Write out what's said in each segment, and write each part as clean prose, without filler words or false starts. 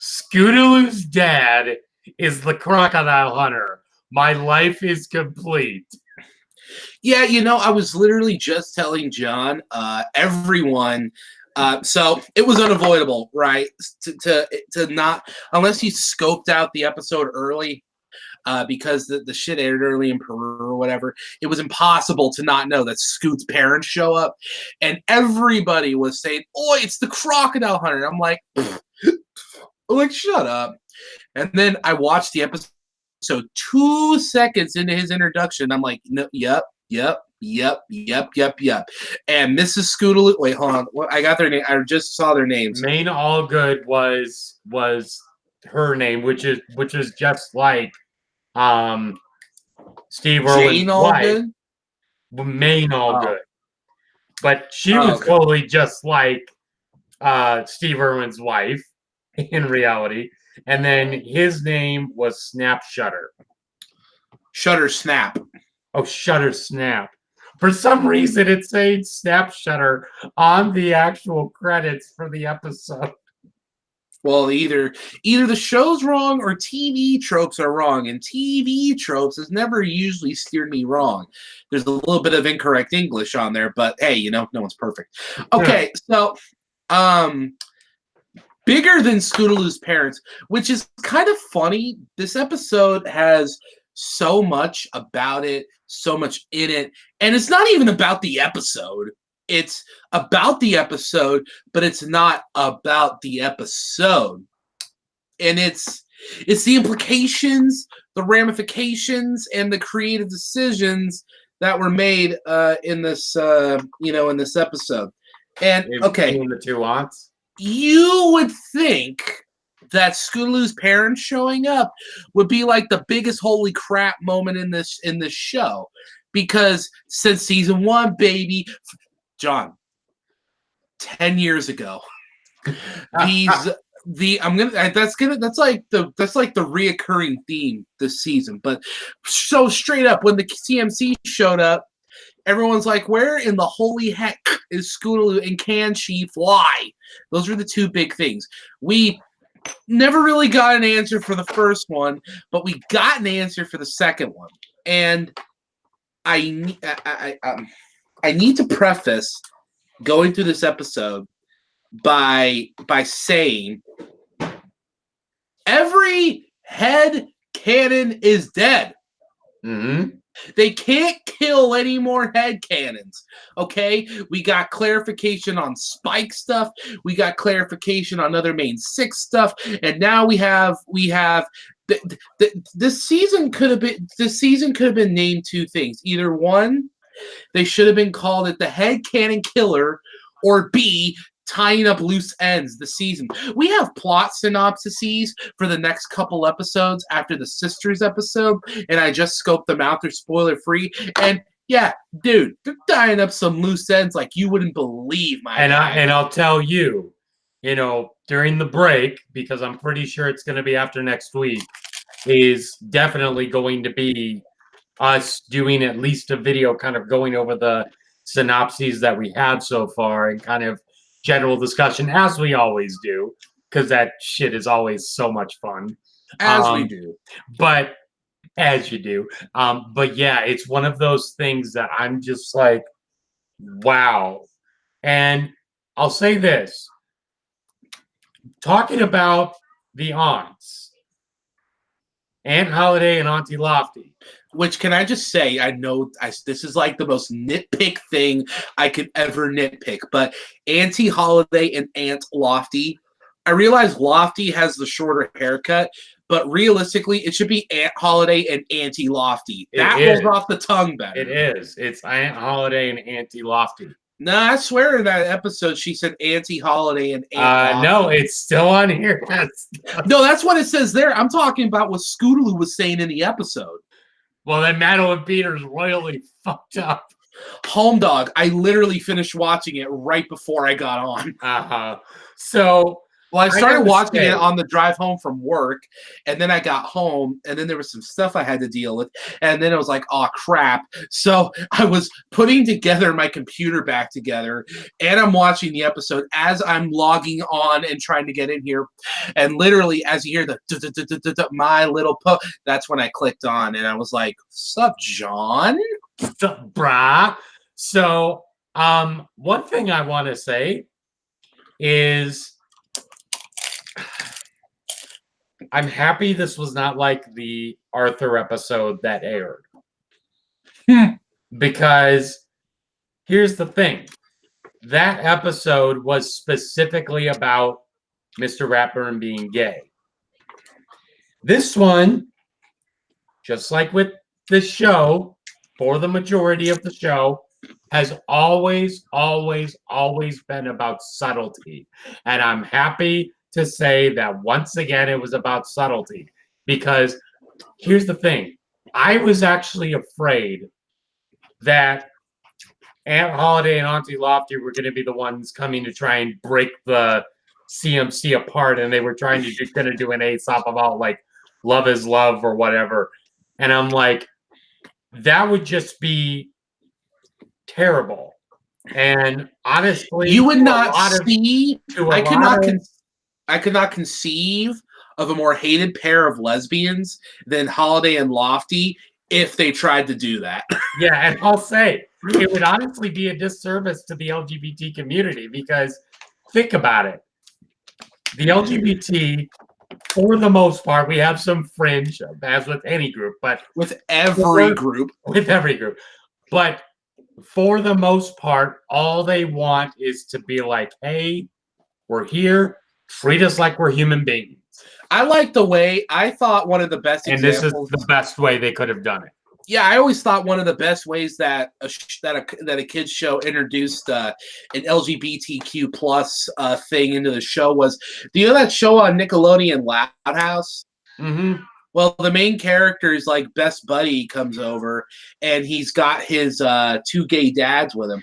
Scootaloo's dad is the crocodile hunter. My life is complete. Yeah, I was literally just telling John, everyone. So it was unavoidable, right? To not, unless you scoped out the episode early, because the shit aired early in Peru or whatever. It was impossible to not know that Scoot's parents show up, and everybody was saying, "Oh, it's the crocodile hunter." And I'm like, shut up. And then I watched the episode. 2 seconds into his introduction, I'm like, no, yep. And Mrs. Scootaloo. Wait, hold on. I got their name. I just saw their names. Maine Allgood was her name, which is just like Steve Irwin's wife. Maine Allgood. But she was totally just like Steve Irwin's wife in reality. And then his name was Snap Shutter. Shutter Snap. Oh, Shutter Snap. For some reason, it's saying Snap Shutter on the actual credits for the episode. Well, either the show's wrong or TV tropes are wrong, and TV tropes has never usually steered me wrong. There's a little bit of incorrect English on there, but hey, no one's perfect. Okay, so bigger than Scootaloo's parents, which is kind of funny. This episode has so much about it, so much in it, and it's not even about the episode. It's about the episode, but it's not about the episode. And it's the implications, the ramifications, and the creative decisions that were made in this in this episode. And okay, in the two lots, you would think that Scootaloo's parents showing up would be like the biggest holy crap moment in this show, because since season 1, baby, John, 10 years ago, that's like the reoccurring theme this season. But so straight up, when the CMC showed up, everyone's like, where in the holy heck is Scootaloo, and can she fly? Those were the two big things. We never really got an answer for the first one, but we got an answer for the second one. And I need to preface going through this episode by saying every head cannon is dead. Mm-hmm. They can't kill any more head cannons. Okay, we got clarification on Spike stuff. We got clarification on other main 6 stuff, and now we have this season could have been named 2 things. Either one, they should have been called it the Head Cannon Killer, or B, tying up loose ends the season. We have plot synopsises for the next couple episodes after the Sisters episode, and I just scoped them out. They're spoiler free, and yeah, dude, they're tying up some loose ends like you wouldn't believe. I'll tell you, during the break, because I'm pretty sure it's going to be after next week, is definitely going to be us doing at least a video kind of going over the synopses that we had so far and kind of general discussion, as we always do, because that shit is always so much fun. We do. But as you do. But yeah, it's one of those things that I'm just like, wow. And I'll say this. Talking about the aunts, Aunt Holiday and Auntie Lofty. Which, can I just say, I know this is like the most nitpick thing I could ever nitpick, but Auntie Holiday and Aunt Lofty, I realize Lofty has the shorter haircut, but realistically, it should be Aunt Holiday and Auntie Lofty. That rolls off the tongue better. It is. It's Aunt Holiday and Auntie Lofty. No, I swear in that episode she said Auntie Holiday and Aunt Lofty. No, it's still on here. No, that's what it says there. I'm talking about what Scootaloo was saying in the episode. Well, then Madeline Peters royally fucked up. Home Dog, I literally finished watching it right before I got on. Uh-huh. So, Well, I started gotta watching say- it on the drive home from work, and then I got home, and then there was some stuff I had to deal with, and then it was like, oh crap. So I was putting together my computer back together, and I'm watching the episode as I'm logging on and trying to get in here, and literally as you hear the My Little Po, that's when I clicked on, and I was like, "Sup, John?" Brah. So, one thing I want to say is I'm happy this was not like the Arthur episode that aired. Because here's the thing. That episode was specifically about Mr. Ratburn being gay. This one, just like with the show, for the majority of the show, has always been about subtlety. And I'm happy to say that once again it was about subtlety. Because here's the thing. I was actually afraid that Aunt Holiday and Auntie Lofty were going to be the ones coming to try and break the CMC apart, and they were going to do an Aesop about like love is love or whatever. And I'm like, that would just be terrible. And honestly, You would not see. I could not conceive of a more hated pair of lesbians than Holiday and Lofty if they tried to do that. Yeah, and I'll say it would honestly be a disservice to the LGBT community because think about it. The LGBT, for the most part, we have some fringe, as with any group, but with every group. But for the most part, all they want is to be like, hey, we're here, treat us like we're human beings. I like the way, I thought one of the best examples. And this is the best way they could have done it. Yeah, I always thought one of the best ways that a kids show introduced an LGBTQ plus thing into the show was, do you know that show on Nickelodeon, Loud House? Mm-hmm. Well, the main character's like best buddy comes over, and he's got his two gay dads with him,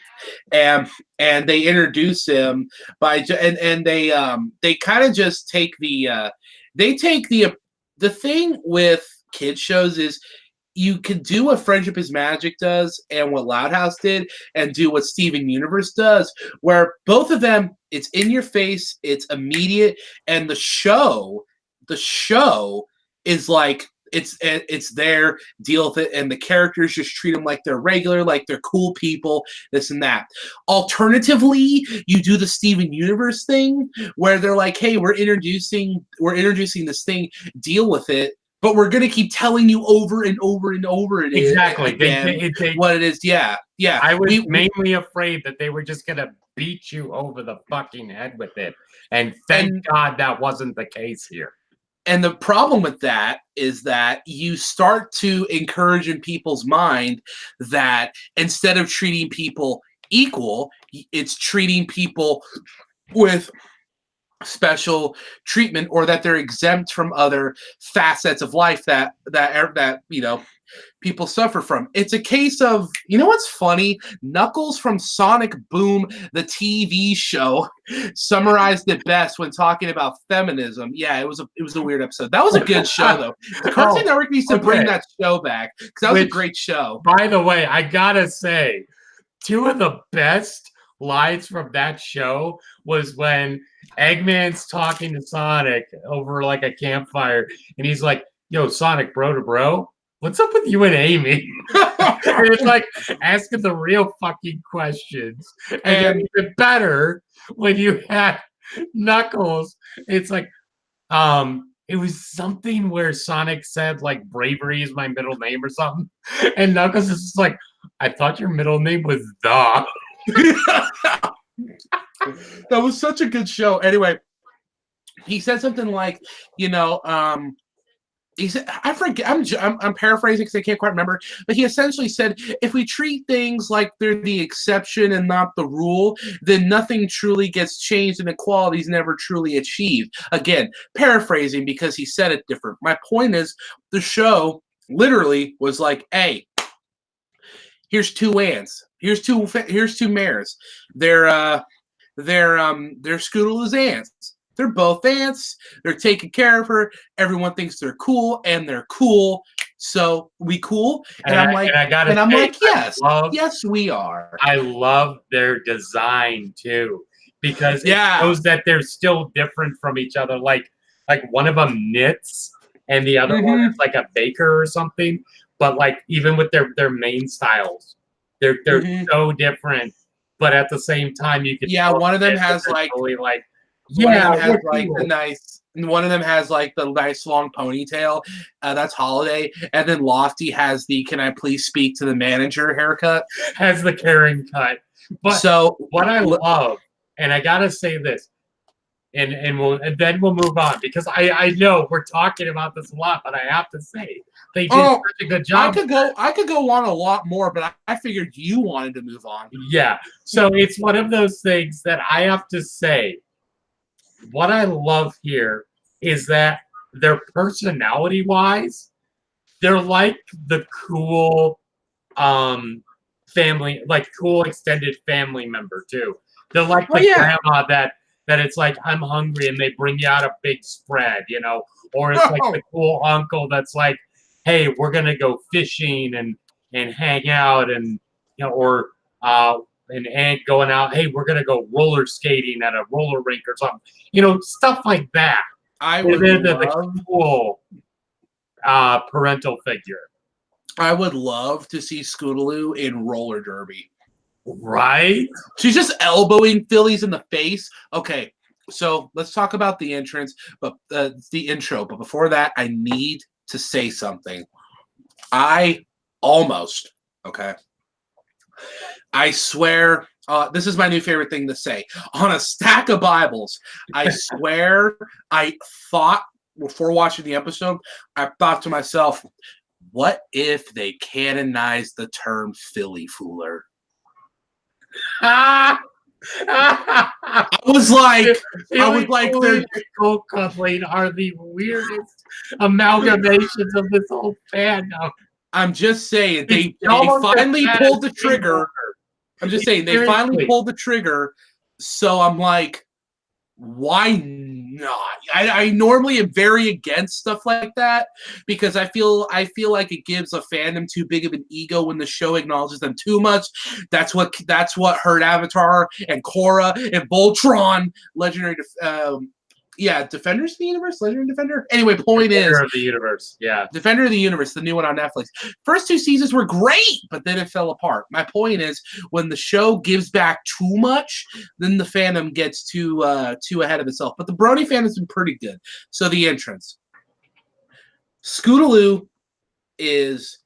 and they introduce him by and they kind of just take the thing with kids shows is you can do what Friendship is Magic does and what Loud House did and do what Steven Universe does, where both of them, it's in your face, it's immediate, and the show is like, it's there, deal with it, and the characters just treat them like they're regular, like they're cool people, this and that. Alternatively, you do the Steven Universe thing where they're like, hey, we're introducing this thing, deal with it, but we're gonna keep telling you over and over and over again. Exactly. What it is. Yeah. I was mainly afraid that they were just gonna beat you over the fucking head with it, and thank God that wasn't the case here. And the problem with that is that you start to encourage in people's mind that instead of treating people equal, it's treating people with special treatment, or that they're exempt from other facets of life that people suffer from. It's a case of, you know what's funny? Knuckles from Sonic Boom, the TV show, summarized it best when talking about feminism. Yeah, it was a weird episode. That was a good show though. Cartoon Network needs to bring that show back because that was a great show. By the way, I gotta say, two of the best lines from that show was when Eggman's talking to Sonic over like a campfire, and he's like, "Yo, Sonic, bro to bro, what's up with you and Amy?" And it's like asking the real fucking questions. And even better when you had Knuckles, it's like, it was something where Sonic said like bravery is my middle name or something, and Knuckles is just like, I thought your middle name was the. That was such a good show. Anyway, he said something like, he said, I forget, I'm paraphrasing because I can't quite remember, but he essentially said, if we treat things like they're the exception and not the rule, then nothing truly gets changed and equality is never truly achieved. Again, paraphrasing because he said it different. My point is, the show literally was like, hey, here's two ants. Here's two mares. They're Scootaloo's ants. They're both ants. They're taking care of her. Everyone thinks they're cool, and they're cool. So we cool. And I'm like, yes, yes, we are. I love their design too, because it shows that they're still different from each other. Like one of them knits, and the other one is like a baker or something. But like even with their main styles, they're so different. But at the same time, you can one of them has like totally like one of them has like the nice. One of them has like the nice long ponytail. That's Holiday, and then Lofty has the "Can I please speak to the manager" haircut. Has the Karen cut. But so what I love, and I gotta say this, and then we'll move on, because I know we're talking about this a lot, but I have to say they did such a good job. I could go on a lot more, but I figured you wanted to move on. Yeah. So it's one of those things that I have to say. What I love here is that their personality-wise, they're like the cool family, like cool extended family member too. They're like the grandma that it's like, I'm hungry, and they bring you out a big spread, you know, or it's like the cool uncle that's like, hey, we're gonna go fishing and hang out, and you know, or an aunt going out, hey, we're gonna go roller skating at a roller rink or something, you know, stuff like that. I would love the cool parental figure. I would love to see Scootaloo in roller derby. Right? She's just elbowing Phillies in the face. Okay, so let's talk about the entrance, but the intro. But before that, I need to say something. I swear, this is my new favorite thing to say. On a stack of Bibles, I swear, I thought, before watching the episode, I thought to myself, what if they canonized the term Philly Fooler? I was like, their cold cuddling are the weirdest amalgamations of this whole fandom. I'm just saying, they finally pulled the trigger. I'm just saying, they finally pulled the trigger. So I'm like, why not? I normally am very against stuff like that, because I feel like it gives a fandom too big of an ego when the show acknowledges them too much. That's what hurt Avatar and Korra and Voltron, legendary. Defenders of the Universe, Legendary Defender. Anyway, point is, of the Universe, Defender of the Universe, the new one on Netflix. First 2 seasons were great, but then it fell apart. My point is, when the show gives back too much, then the fandom gets too ahead of itself. But the Brony fan has been pretty good. So the entrance, Scootaloo is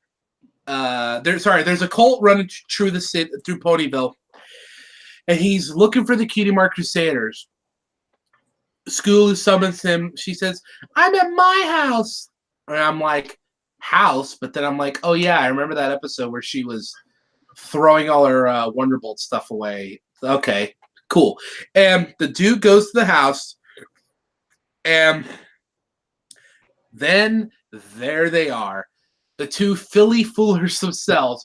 there's a cult running through Ponyville, and he's looking for the Cutie Mark Crusaders. Scootaloo summons him. She says, I'm at my house. And I'm like, house? But then I'm like, oh yeah, I remember that episode where she was throwing all her Wonderbolt stuff away. Okay, cool. And the dude goes to the house, and then there they are, the two Philly foolers themselves.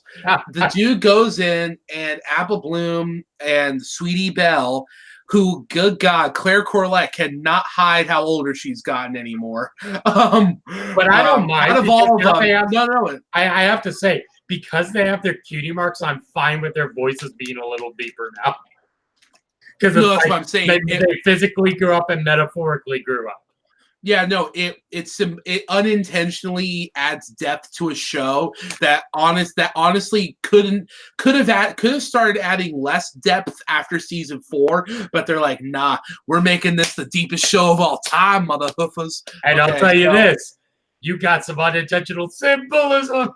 The dude goes in, and Apple Bloom and Sweetie Belle, who, good God, Claire Corlett cannot hide how older she's gotten anymore. But I don't mind. Out of all of them, I have to say, because they have their cutie marks, I'm fine with their voices being a little deeper now. Because that's what I'm saying. They physically grew up and metaphorically grew up. Yeah, no, it unintentionally adds depth to a show that honestly could have started adding less depth after season 4, but they're like, nah, we're making this the deepest show of all time, mother hoofers. And I'll tell you this, you got some unintentional symbolism.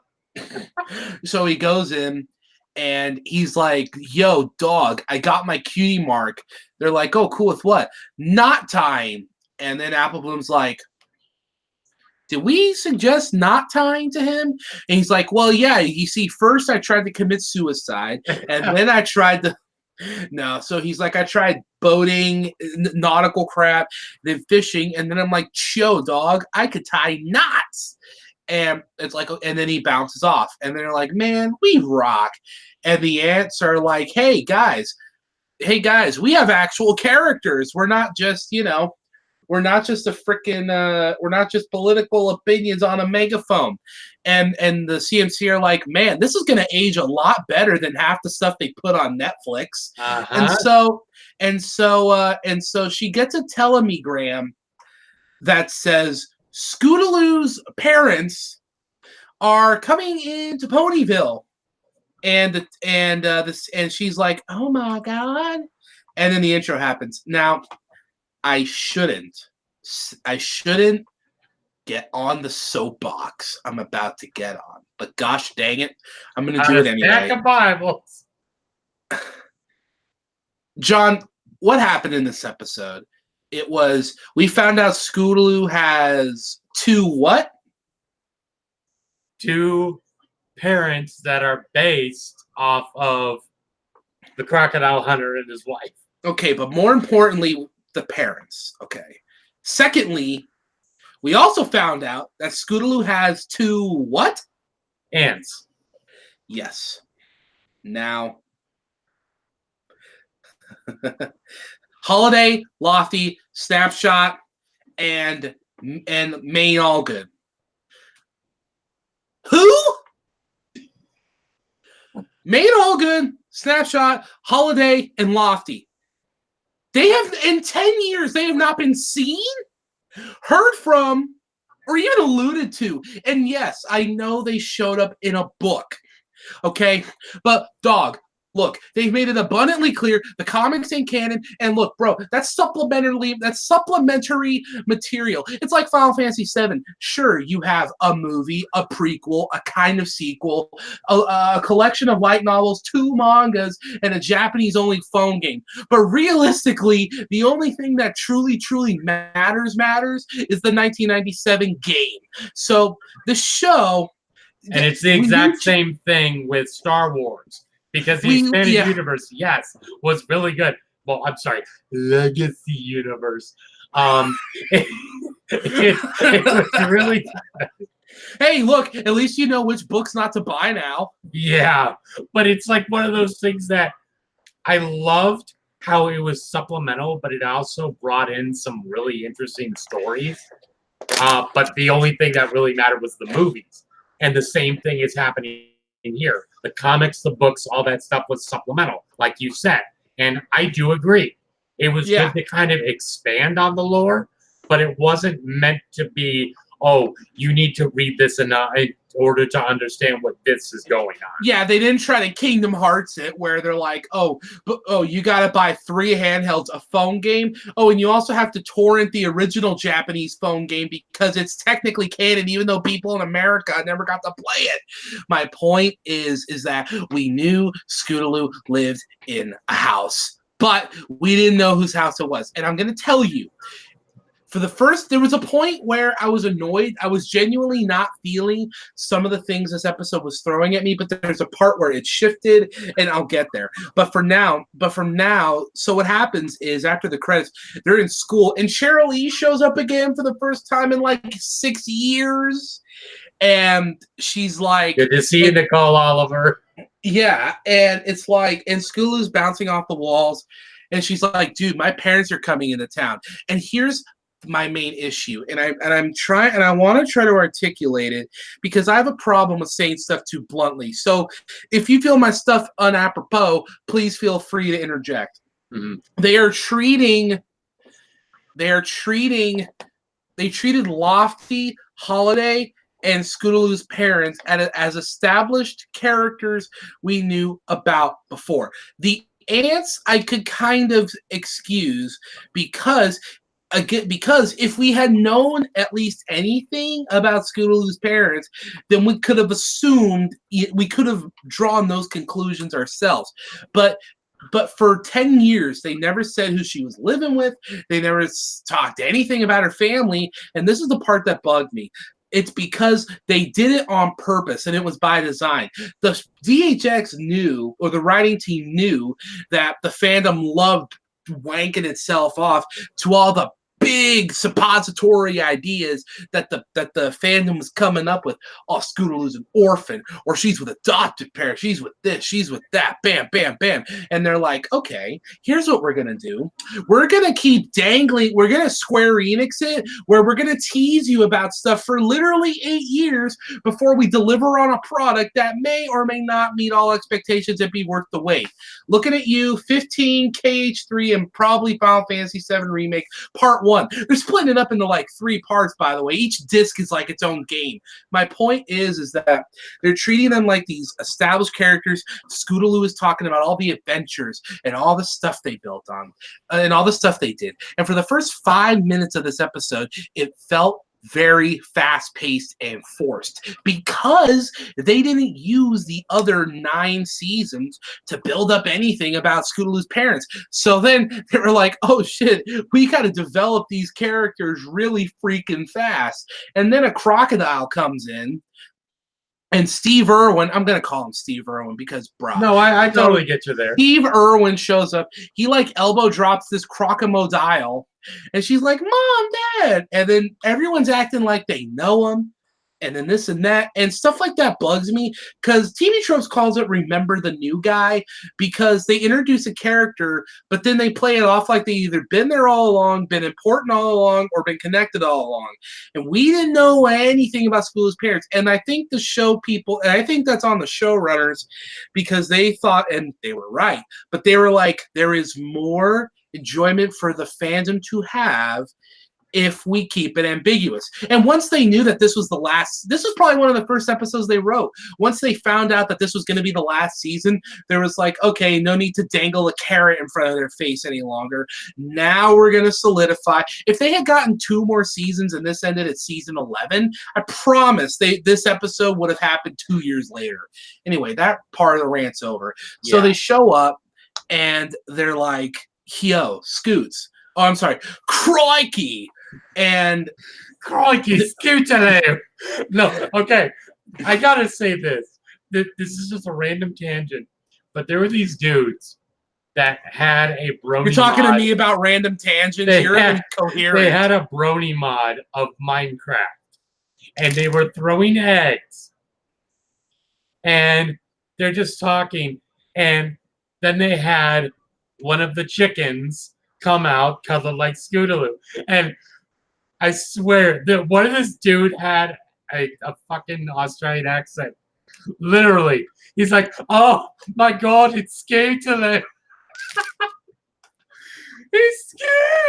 So he goes in, and he's like, yo, dog, I got my cutie mark. They're like, oh, cool, with what? Knot tying. And then Apple Bloom's like, did we suggest not tying to him? And he's like, well, yeah, you see, first I tried to commit suicide, and then I tried to... No, so he's like, I tried boating, nautical crap, then fishing, and then I'm like, yo, dog, I could tie knots. And it's like, and then he bounces off, and they're like, man, we rock. And the ants are like, hey guys, we have actual characters. We're not just, We're not just a freaking we're not just political opinions on a megaphone. And the CMC are like, man, this is gonna age a lot better than half the stuff they put on Netflix. And so she gets a telegram that says Scootaloo's parents are coming into Ponyville. And she's like, oh my god. And then the intro happens. Now, I shouldn't get on the soapbox I'm about to get on. But gosh dang it, I'm going to do it anyway. Stack of Bibles. John, what happened in this episode? It was, we found out Scootaloo has two what? Two parents that are based off of the crocodile hunter and his wife. Okay, but more importantly, the parents. Okay. Secondly, we also found out that Scootaloo has two what? Ants. Yes. Now, Holiday, Lofty, Snapshot, and Maine Allgood. Who? Maine Allgood, Snapshot, Holiday, and Lofty. They have, in 10 years, they have not been seen, heard from, or even alluded to. And yes, I know they showed up in a book. Okay? But, dog, look, they've made it abundantly clear the comics ain't canon. And look, bro, that's supplementary material. It's like Final Fantasy VII. Sure, you have a movie, a prequel, a kind of sequel, a collection of light novels, 2 mangas, and a Japanese-only phone game. But realistically, the only thing that truly matters is the 1997 game. So the show... And it's the exact same thing with Star Wars. Because the expanded universe, yes, was really good. Well, I'm sorry, Legacy Universe. It was really good. Hey, look, at least you know which books not to buy now. Yeah, but it's like one of those things that I loved how it was supplemental, but it also brought in some really interesting stories. But the only thing that really mattered was the movies. And the same thing is happening here. The comics, the books, all that stuff was supplemental, like you said. And I do agree. It was good to kind of expand on the lore, but it wasn't meant to be, oh, you need to read this in order to understand what this is going on. Yeah, they didn't try to Kingdom Hearts it, where they're like, you got to buy 3 handhelds, a phone game. Oh, and you also have to torrent the original Japanese phone game because it's technically canon, even though people in America never got to play it. My point is that we knew Scootaloo lived in a house, but we didn't know whose house it was. And I'm going to tell you, there was a point where I was annoyed. I was genuinely not feeling some of the things this episode was throwing at me, but there's a part where it shifted, and I'll get there. But from now, so what happens is after the credits, they're in school, and Cheryl Lee shows up again for the first time in like 6 years, and she's like, good to see you, Nicole Oliver. Yeah, and it's like, and Scootaloo's bouncing off the walls, and she's like, dude, my parents are coming into town. And here's my main issue, and I want to try to articulate it because I have a problem with saying stuff too bluntly. So if you feel my stuff unapropos, please feel free to interject. Mm-hmm. They treated Lofty, Holiday, and Scootaloo's parents as established characters we knew about before. The ants I could kind of excuse because if we had known at least anything about Scootaloo's parents, then we could have assumed, we could have drawn those conclusions ourselves. But for 10 years, they never said who she was living with. They never talked anything about her family. And this is the part that bugged me. It's because they did it on purpose, and it was by design. The DHX knew, or the writing team knew, that the fandom loved wanking itself off to all the big suppository ideas that the fandom was coming up with. Oh, Scootaloo's an orphan, or she's with adopted parents, she's with this, she's with that, bam, bam, bam. And they're like, okay, here's what we're gonna do. We're gonna keep dangling, we're gonna Square Enix it, where we're gonna tease you about stuff for literally 8 years before we deliver on a product that may or may not meet all expectations and be worth the wait. Looking at you, 15, KH3, and probably Final Fantasy VII Remake Part 1. They're splitting it up into like 3 parts, by the way. Each disc is like its own game. My point is that they're treating them like these established characters. Scootaloo is talking about all the adventures and all the stuff they built on and all the stuff they did. And for the first 5 minutes of this episode, it felt very fast-paced and forced because they didn't use the other 9 seasons to build up anything about Scootaloo's parents. So then they were like, oh shit, we got to develop these characters really freaking fast. And then a crocodile comes in, and Steve Irwin, I'm going to call him Steve Irwin because, bro. No, I totally get you there. Steve Irwin shows up. He, like, elbow drops this crocodile, and she's like, Mom, Dad. And then everyone's acting like they know him, and then this and that. And stuff like that bugs me because TV Tropes calls it Remember the New Guy because they introduce a character, but then they play it off like they either been there all along, been important all along, or been connected all along. And we didn't know anything about Scootaloo's parents. And I think the show people, and I think that's on the showrunners because they thought, and they were right, but they were like, there is more enjoyment for the fandom to have if we keep it ambiguous. And once they knew that this was the last, this was probably one of the first episodes they wrote. Once they found out that this was going to be the last season, there was like, okay, no need to dangle a carrot in front of their face any longer. Now we're going to solidify. If they had gotten 2 more seasons and this ended at season 11, I promise this episode would have happened 2 years later. Anyway, that part of the rant's over. So they show up and they're like, yo, Scoots. Oh, I'm sorry, Crikey. And Crikey, Scootaloo. No, okay. I gotta say this. This is just a random tangent, but there were these dudes that had a brony. You're talking mod. to me about random tangents. You're incoherent. They had a brony mod of Minecraft, and they were throwing eggs, and they're just talking, and then they had one of the chickens come out colored like Scootaloo, and I swear that one of this dude had a fucking Australian accent. Literally, he's like, "Oh my god, it's Scootaloo! It's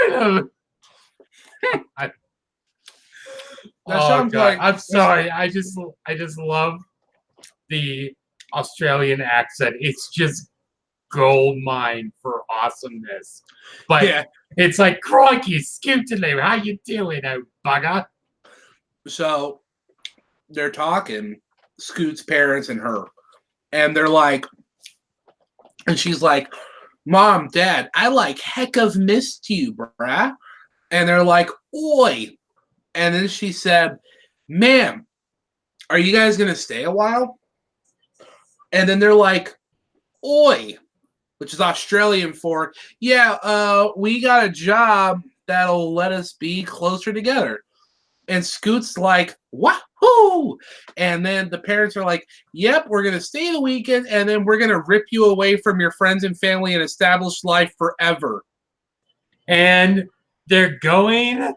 Scootaloo!" Oh god, like, I'm sorry. I just love the Australian accent. It's just gold mine for awesomeness. But yeah, it's like, crikey, Scootaloo, how you doing, oh bugger? So they're talking, Scoot's parents and her, and they're like, and she's like, Mom, Dad, I like heck of missed you, brah. And they're like, oi. And then she said, Ma'am, are you guys gonna stay a while? And then they're like, oi, which is Australian for, yeah, we got a job that'll let us be closer together. And Scoot's like, wahoo! And then the parents are like, yep, we're going to stay the weekend, and then we're going to rip you away from your friends and family and establish life forever. And they're going,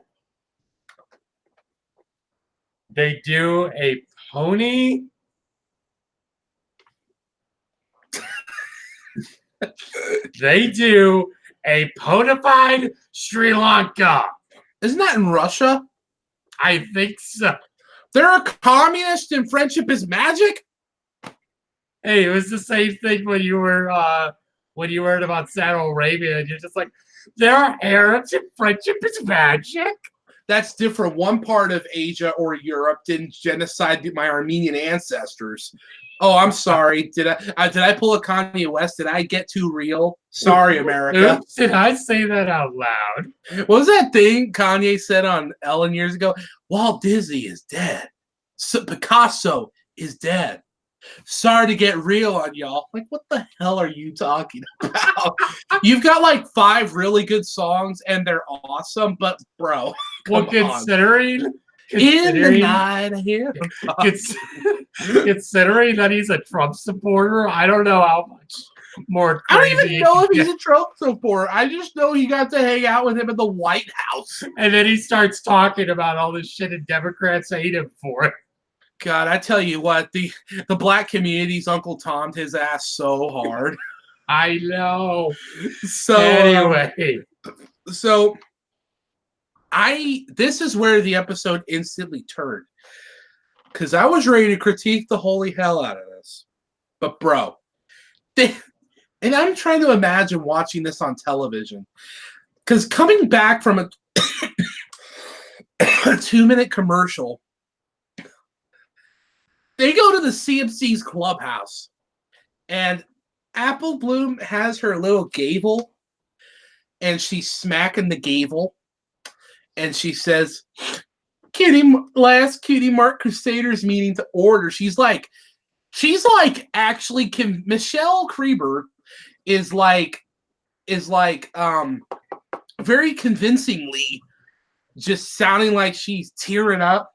they do a pony. They do a ponified Sri Lanka. Isn't that in Russia? I think so. They're a communist and friendship is magic? Hey, it was the same thing when you were heard about Saudi Arabia, and you're just like, there are Arabs and friendship is magic. That's different. One part of Asia or Europe didn't genocide my Armenian ancestors. Oh, I'm sorry. Did I pull a Kanye West? Did I get too real? Sorry, America. Oops, did I say that out loud? What was that thing Kanye said on Ellen years ago? Walt Disney is dead. So Picasso is dead. Sorry to get real on y'all. Like, what the hell are you talking about? You've got like 5 really good songs and they're awesome, but bro, Well, come on. considering In the night, I hear. Considering that he's a Trump supporter, I don't know how much more I crazy. don't even know if he's a Trump supporter. I just know he got to hang out with him at the White House. And then he starts talking about all this shit and Democrats hate him for it. God, I tell you what, the black community's Uncle Tom'd his ass so hard. I know. So anyway, this is where the episode instantly turned. Because I was ready to critique the holy hell out of this. But bro, and I'm trying to imagine watching this on television. Because coming back from a 2-minute commercial, they go to the CMC's clubhouse. And Apple Bloom has her little gavel. And she's smacking the gavel. And she says, last Cutie Mark Crusaders meeting to order. She's like actually Michelle Creeber is very convincingly just sounding like she's tearing up.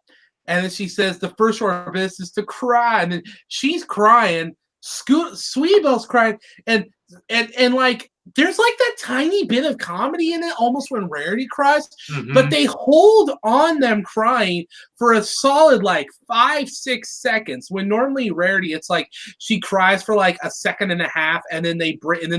And then she says the first order of business is to cry. And then she's crying. Sweetbelle's crying. And like there's like that tiny bit of comedy in it, almost when Rarity cries, but they hold on them crying for a solid like 5-6 seconds. When normally Rarity, it's like she cries for like a second and a half, and then they bring in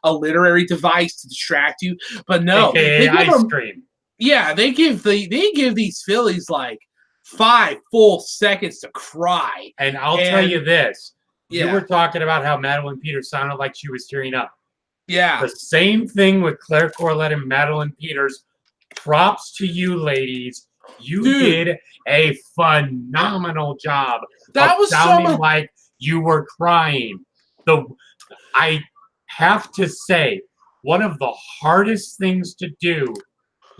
a literary device to distract you. But no, AKA ice cream. Yeah, they give these fillies like 5 full seconds to cry. And I'll tell you this. Yeah. You were talking about how Madeline Peters sounded like she was tearing up. Yeah. The same thing with Claire Corlett and Madeline Peters. Props to you, ladies. You did a phenomenal job of sounding like you were crying. I have to say, one of the hardest things to do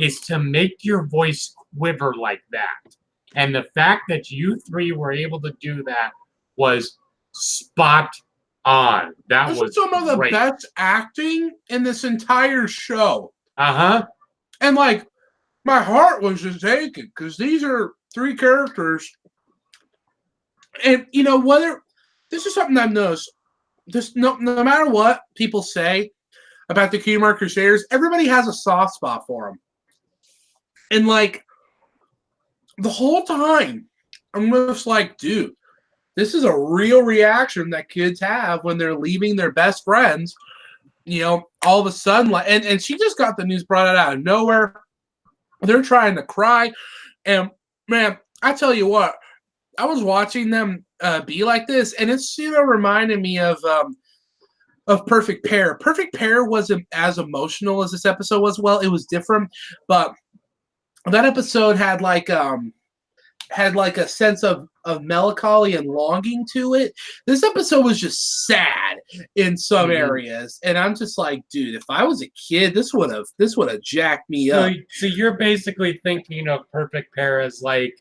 is to make your voice quiver like that. And the fact that you 3 were able to do that was spot on. That was some of the great. best acting in this entire show. And like, my heart was just aching because these are 3 characters. And you know, whether this is something I've noticed, no matter what people say about the Cutie Mark Crusaders, everybody has a soft spot for them. And like the whole time, I'm just like, dude, this is a real reaction that kids have when they're leaving their best friends. You know, all of a sudden, like, and she just got the news brought out of nowhere. They're trying to cry, and man, I tell you what, I was watching them be like this, and it's reminded me of Perfect Pair. Perfect Pair wasn't as emotional as this episode was. Well, it was different, but that episode had like a sense of melancholy and longing to it. This episode was just sad in some areas, and I'm just like, dude, if I was a kid, this would have jacked me up. So you're basically thinking of Perfect Pair as like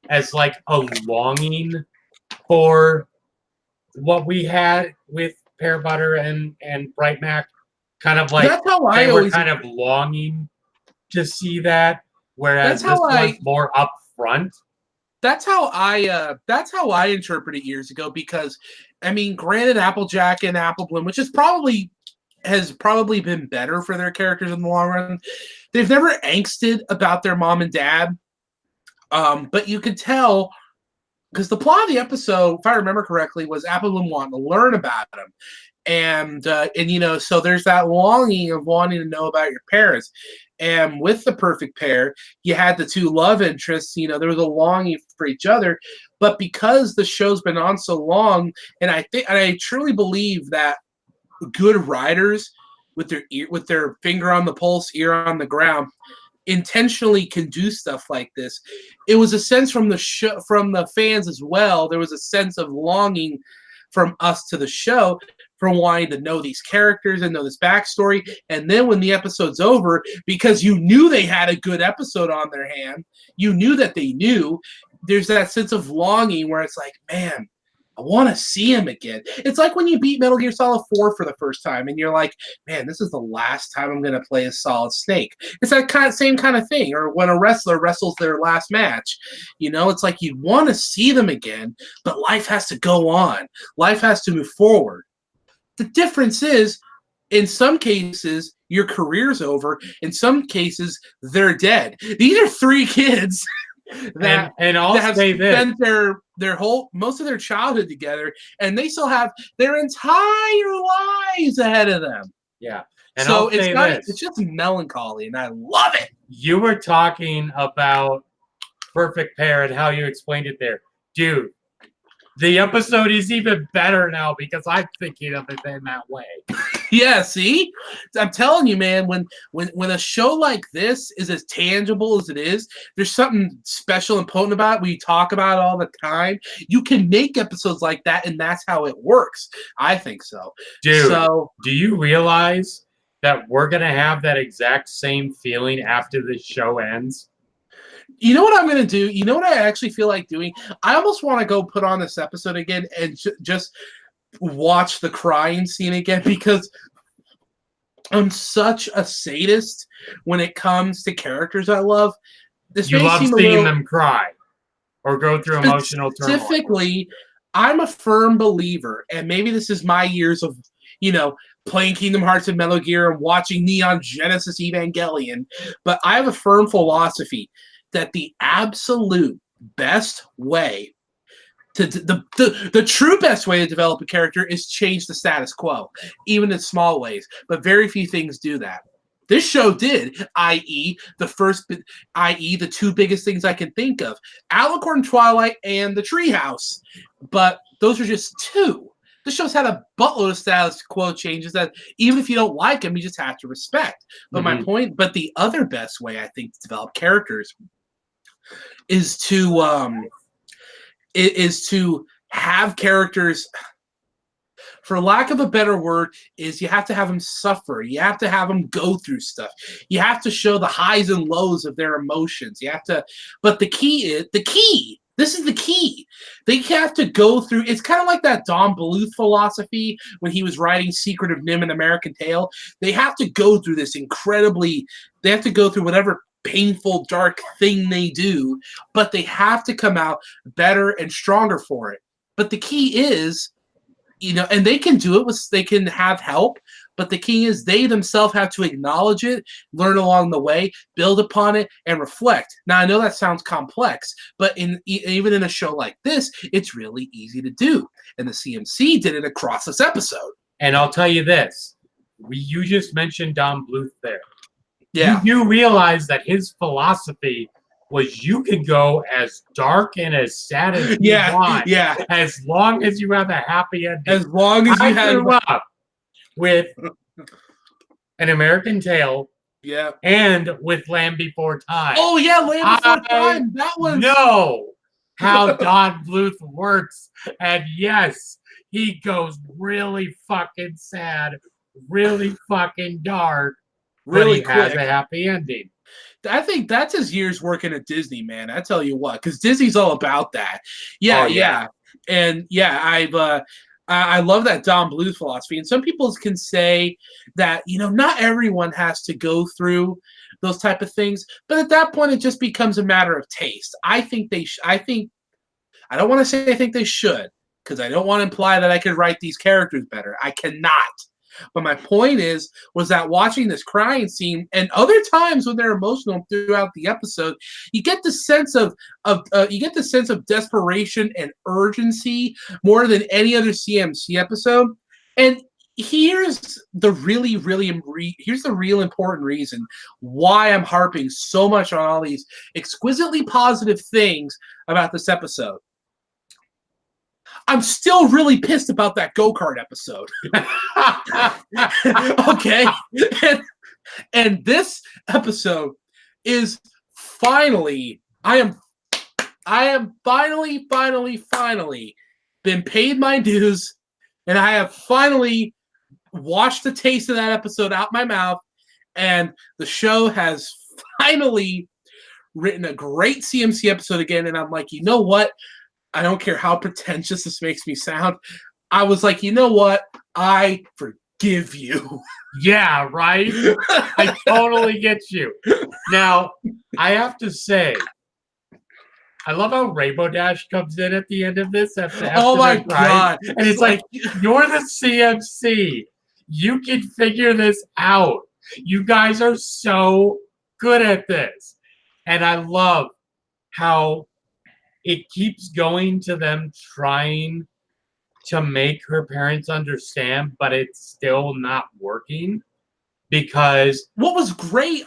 a longing for what we had with Pear Butter and Bright Mac, kind of like that's how they were kind of longing to see that. Whereas this one's more upfront. That's how I interpreted it years ago, because I mean, granted, Applejack and Apple Bloom, which has probably been better for their characters in the long run, they've never angsted about their mom and dad. But you could tell, because the plot of the episode, if I remember correctly, was Apple Bloom wanting to learn about them. And you know, so there's that longing of wanting to know about your parents. And with the Perfect Pair, you had the 2 love interests. You know, there was a longing for each other. But because the show's been on so long, and I truly believe that good writers with their finger on the pulse, ear on the ground, intentionally can do stuff like this. It was a sense from the fans as well. There was a sense of longing from us to the show, from wanting to know these characters and know this backstory. And then when the episode's over, because you knew they had a good episode on their hand, you knew that they knew, there's that sense of longing where it's like, man, I want to see him again. It's like when you beat Metal Gear Solid 4 for the first time, and you're like, man, this is the last time I'm going to play as Solid Snake. It's that same kind of thing. Or when a wrestler wrestles their last match, it's like you want to see them again, but life has to go on. Life has to move forward. The difference is, in some cases, your career's over. In some cases, they're dead. These are 3 kids that have spent most of their childhood together, and they still have their entire lives ahead of them. Yeah. And so it's just melancholy, and I love it. You were talking about Perfect Pair and how you explained it there. Dude, the episode is even better now because I'm thinking of it in that way. Yeah, see? I'm telling you, man, when a show like this is as tangible as it is, there's something special and potent about it. We talk about it all the time. You can make episodes like that, and that's how it works. I think so. Dude, do you realize that we're going to have that exact same feeling after the show ends? You know what I'm going to do? You know what I actually feel like doing? I almost want to go put on this episode again and just watch the crying scene again, because I'm such a sadist when it comes to characters I love. You love seeing them cry or go through emotional turmoil. Specifically, I'm a firm believer, and maybe this is my years of, playing Kingdom Hearts and Metal Gear and watching Neon Genesis Evangelion, but I have a firm philosophy that the absolute best way the true best way to develop a character is change the status quo, even in small ways. But very few things do that. This show did, i.e., the 2 biggest things I can think of: Alicorn Twilight and the Treehouse. But those are just 2. The show's had a buttload of status quo changes that even if you don't like them, you just have to respect. But my point, the other best way I think to develop characters is to have characters, for lack of a better word, is you have to have them suffer. You have to have them go through stuff. You have to show the highs and lows of their emotions. But the key, this is the key. They have to go through, it's kind of like that Don Bluth philosophy when he was writing Secret of Nim and American Tail. They have to go through they have to go through whatever painful, dark thing they do, but they have to come out better and stronger for it. But the key is, and they can do it they can have help, but the key is they themselves have to acknowledge it, learn along the way, build upon it, and reflect. Now, I know that sounds complex, but even in a show like this, it's really easy to do. And the CMC did it across this episode. And I'll tell you this, you just mentioned Don Bluth there. Yeah. You realize that his philosophy was you could go as dark and as sad as you want. Yeah. As long as you have a happy ending. As long as you grew up with An American Tail. Yeah. And with Land Before Time. Oh yeah, Land Before Time. That was know how Don Bluth works. And yes, he goes really fucking sad, really fucking dark. Really quick. Has a happy ending. I think that's his years working at Disney, man. I tell you what, because Disney's all about that. Yeah. And I love that Don Bluth philosophy. And some people can say that, not everyone has to go through those type of things. But at that point, it just becomes a matter of taste. I think I don't want to say I think they should, because I don't want to imply that I could write these characters better. I cannot. But my point was that watching this crying scene and other times when they're emotional throughout the episode, you get the sense of desperation and urgency more than any other CMC episode. And here's the real important reason why I'm harping so much on all these exquisitely positive things about this episode. I'm still really pissed about that go-kart episode. Okay? And this episode is finally, I am finally been paid my dues, and I have finally washed the taste of that episode out my mouth, and the show has finally written a great CMC episode again, and I'm like, you know what? I don't care how pretentious this makes me sound. I was like, you know what? I forgive you. Yeah, right? I totally get you. Now, I have to say, I love how Rainbow Dash comes in at the end of this. Oh my God. And it's like, you're the CMC. You can figure this out. You guys are so good at this. And I love how it keeps going to them trying to make her parents understand, but it's still not working because what was great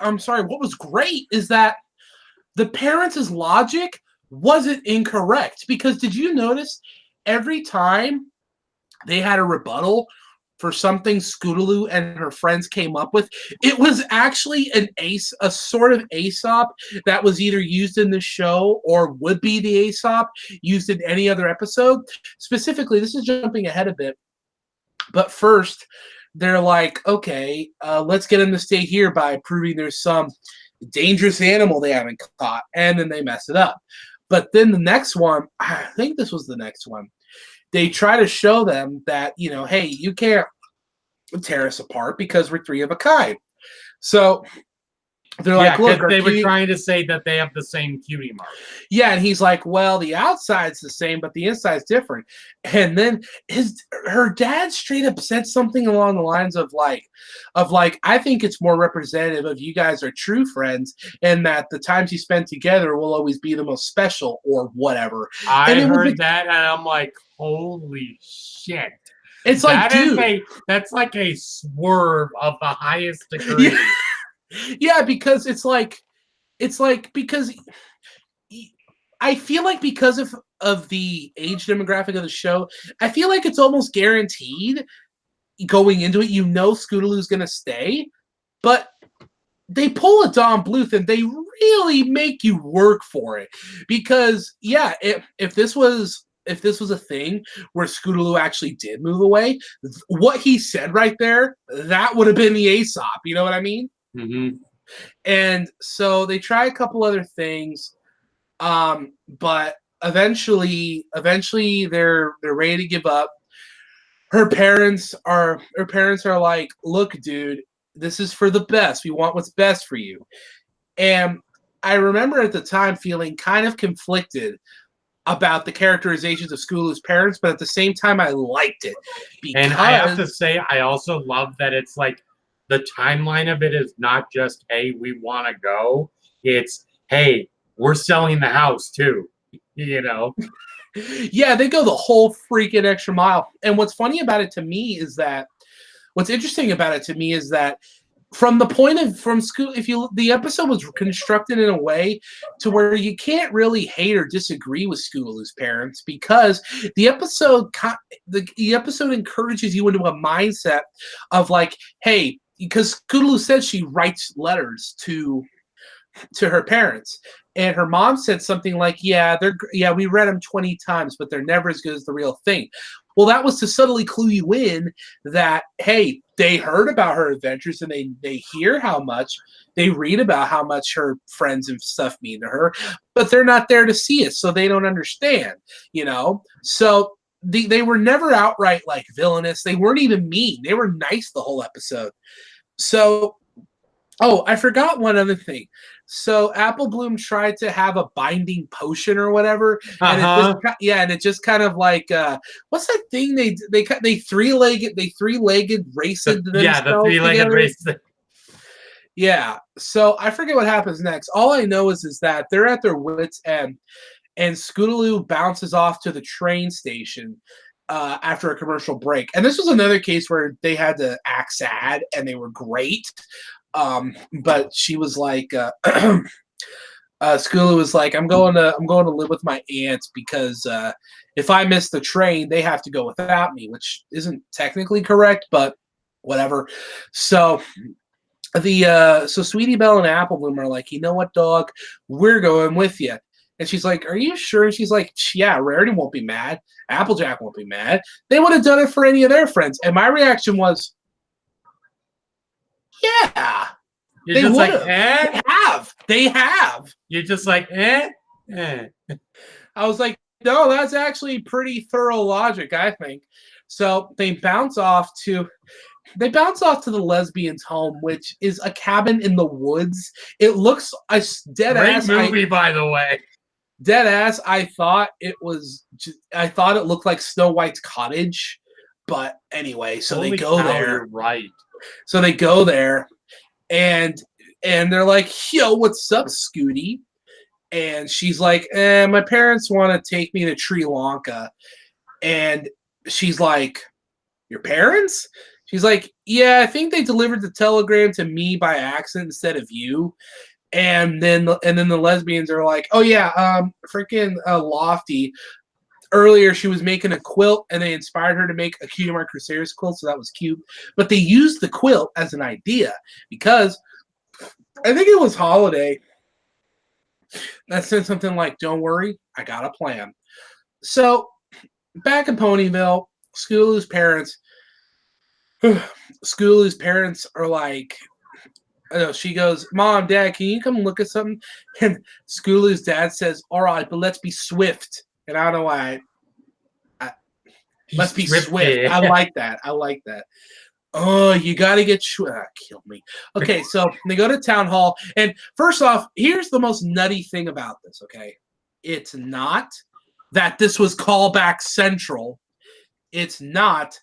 is that the parents' logic wasn't incorrect, because did you notice every time they had a rebuttal for something Scootaloo and her friends came up with, it was actually a sort of Aesop that was either used in the show or would be the Aesop used in any other episode. Specifically, this is jumping ahead a bit, but first they're like, okay, let's get them to stay here by proving there's some dangerous animal they haven't caught, and then they mess it up. But then the next one, I think this was the next one, they try to show them that, hey, you can't tear us apart because we're three of a kind. So they're like, look, they were trying to say that they have the same cutie mark. Yeah, and he's like, well, the outside's the same, but the inside's different. And then her dad straight up said something along the lines of like, I think it's more representative of you guys are true friends, and that the times you spend together will always be the most special, or whatever. I heard that, and I'm like, holy shit. It's like, dude, that's like a swerve of the highest degree. Yeah. Yeah, because because I feel like because of the age demographic of the show, I feel like it's almost guaranteed going into it, Scootaloo's going to stay, but they pull a Don Bluth and they really make you work for it. Because, yeah, if this was a thing where Scootaloo actually did move away, what he said right there, that would have been the Aesop. You know what I mean? Mm-hmm. And so they try a couple other things, but eventually they're ready to give up. Her parents are like, look, dude, this is for the best. We want what's best for you. And I remember at the time feeling kind of conflicted about the characterizations of Scootaloo's parents, but at the same time I liked it. And I have to say, I also love that it's like, the timeline of it is not just, hey, we want to go. It's, hey, we're selling the house too, Yeah, they go the whole freaking extra mile. And what's interesting about it to me is that from school, the episode was constructed in a way to where you can't really hate or disagree with Scootaloo's parents, because the episode encourages you into a mindset of like, hey, because Scootaloo said she writes letters to her parents, and her mom said something like, we read them 20 times, but they're never as good as the real thing. Well, that was to subtly clue you in that, hey, they heard about her adventures, and they hear they read about how much her friends and stuff mean to her, but they're not there to see it, so they don't understand, So they were never outright like villainous. They weren't even mean. They were nice the whole episode. So, I forgot one other thing. So Apple Bloom tried to have a binding potion or whatever, and it just kind of like what's that thing they three-legged race into themselves? Yeah, the three-legged race. Yeah. So I forget what happens next. All I know is that they're at their wits' end, and Scootaloo bounces off to the train station after a commercial break. And this was another case where they had to act sad, and they were great. But she was like, Scootaloo was like, I'm going to live with my aunt, because if I miss the train, they have to go without me, which isn't technically correct, but whatever. So Sweetie Belle and Apple Bloom are like, you know what, dog, we're going with you. And she's like, are you sure? And she's like, yeah, Rarity won't be mad. Applejack won't be mad. They would have done it for any of their friends. And my reaction was, yeah. You're just like, They have. They have. You're just like, eh. I was like, no, that's actually pretty thorough logic, I think. So they bounce off to the lesbian's home, which is a cabin in the woods. It looks a dead Great ass. movie, by the way. Dead ass. I thought it looked like Snow White's cottage, but anyway. So Holy they go cow, there. You're right. So they go there, and they're like, "Yo, what's up, Scooty?" And she's like, "My parents want to take me to Sri Lanka," and she's like, "Your parents?" She's like, "Yeah, I think they delivered the telegram to me by accident instead of you." And then the lesbians are like, "Oh yeah, freaking Lofty. Earlier she was making a quilt, and they inspired her to make a Cutie Mark Crusaders quilt, so that was cute. But they used the quilt as an idea because I think it was Holiday that said something like, 'Don't worry, I got a plan.'" So back in Ponyville, Scootaloo's parents are like, she goes, "Mom, Dad, can you come look at something?" And Scootaloo's dad says, "All right, but let's be swift." And I don't know why. Let's be swift. I like that. Oh, you got to get kill me. Okay, so they go to town hall, and first off, here's the most nutty thing about this. Okay, it's not that this was callback central. It's not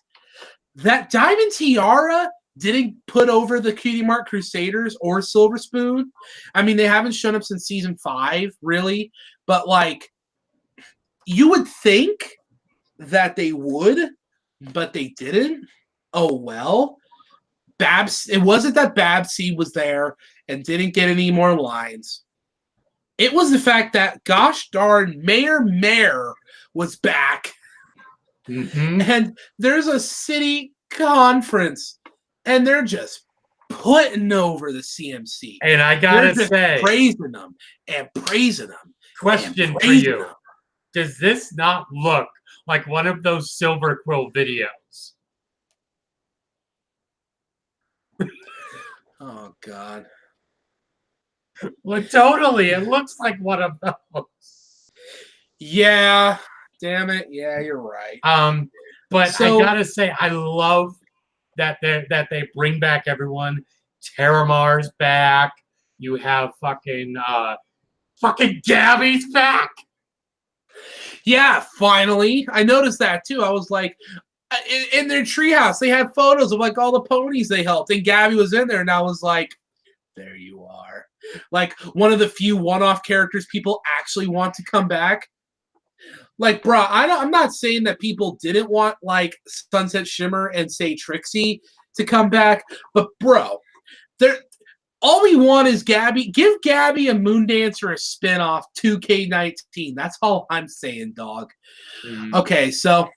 that Diamond Tiara didn't put over the Cutie Mark Crusaders or Silver Spoon. I mean, they haven't shown up since season 5, really. But, like, you would think that they would, but they didn't. Oh, well. It wasn't that Babsy was there and didn't get any more lines. It was the fact that, gosh darn, Mayor Mare was back. Mm-hmm. And there's a city conference, and they're just putting over the CMC. And I gotta say, praising them. Question for you: does this not look like one of those Silver Quill videos? Oh God! Well, totally. It looks like one of those. Yeah. Damn it. Yeah, you're right. But so, I gotta say, I love that they bring back everyone. Terramar's back. You have fucking Gabby's back. Yeah, finally. I noticed that too. I was like, in their treehouse, they had photos of like all the ponies they helped, and Gabby was in there, and I was like, there you are. Like one of the few one-off characters people actually want to come back. Like, bro, I'm not saying that people didn't want like Sunset Shimmer and say Trixie to come back, but bro, all we want is Gabby. Give Gabby a Moondancer a spinoff 2K19. That's all I'm saying, dog. Mm. Okay, so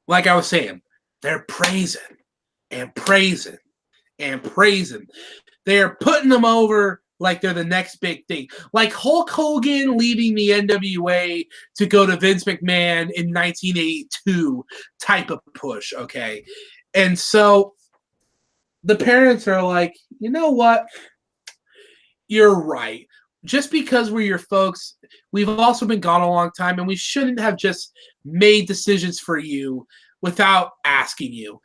like I was saying, they're praising and praising and praising. They're putting them over like they're the next big thing. Like Hulk Hogan leaving the NWA to go to Vince McMahon in 1982 type of push, okay? And so the parents are like, you know what? You're right. Just because we're your folks, we've also been gone a long time, and we shouldn't have just made decisions for you without asking you.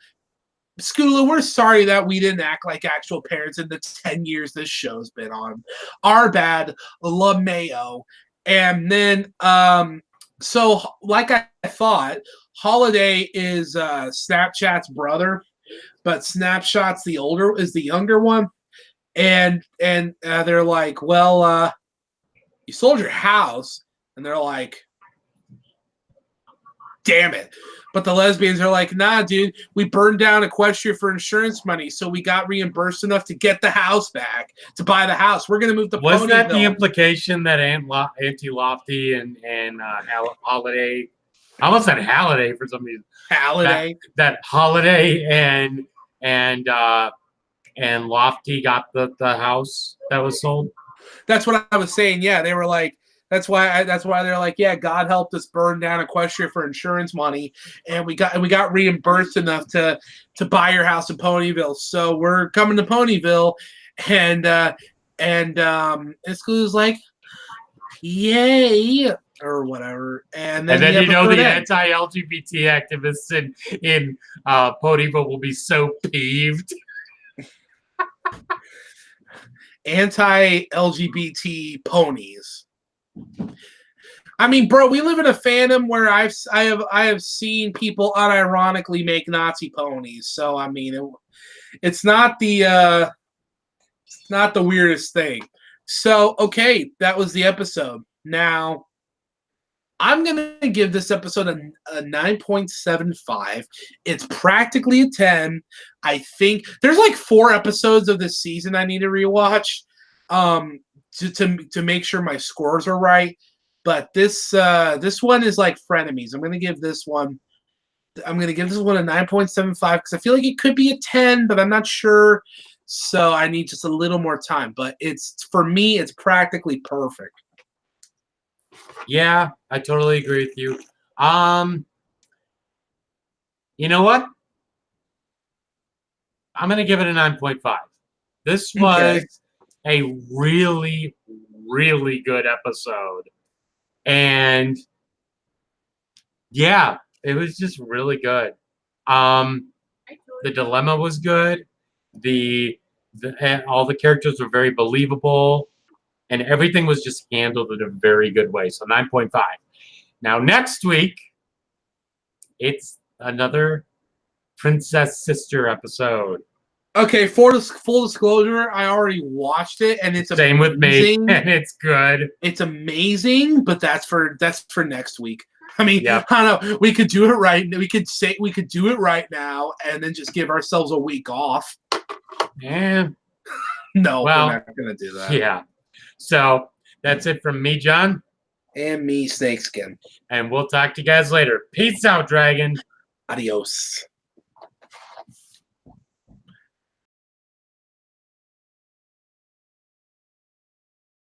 Scootaloo, we're sorry that we didn't act like actual parents in the 10 years this show's been on. Our bad, LaMayo. And then, so like I thought, Holiday is Snapchat's brother, but Snapshot's the younger one. And they're like, well, you sold your house. And they're like, damn it. But the lesbians are like, nah, dude, we burned down Equestria for insurance money, so we got reimbursed enough to get the house back, to buy the house. We're going to move to Ponyville. Was that the implication that Auntie Lofty and Holiday, I almost said Halliday for some reason. Halliday. That Holiday and Lofty got the house that was sold? That's what I was saying. Yeah, they were like, that's why they're like, yeah, God helped us burn down Equestria for insurance money, and we got reimbursed enough to buy your house in Ponyville. So we're coming to Ponyville, and Scootaloo's like, yay, or whatever. And then, the episode ends. anti-LGBT activists in Podiva will be so peeved. Anti-LGBT ponies. I mean, bro, we live in a fandom where I have seen people unironically make Nazi ponies. So I mean, it's not the weirdest thing. So okay, that was the episode. Now, I'm gonna give this episode a 9.75. It's practically a 10. I think there's like 4 episodes of this season I need to rewatch, to make sure my scores are right. But this one is like frenemies. I'm gonna give this one a 9.75 because I feel like it could be a 10, but I'm not sure. So I need just a little more time. But for me, it's practically perfect. Yeah, I totally agree with you. You know what? I'm gonna give it a 9.5. This was a really, really good episode. And yeah, it was just really good. The dilemma was good. All the characters were very believable, and everything was just handled in a very good way. So 9.5. Now next week, it's another Princess Sister episode. Okay, for full disclosure, I already watched it, and it's same with me, and it's good. It's amazing, but that's for next week. I mean, I don't know. We could do it right. We could do it right now, and then just give ourselves a week off. Yeah. No, we're not gonna do that. Yeah. So that's it from me, John, and me, Snakeskin, and we'll talk to you guys later. Peace out, Dragon. Adios.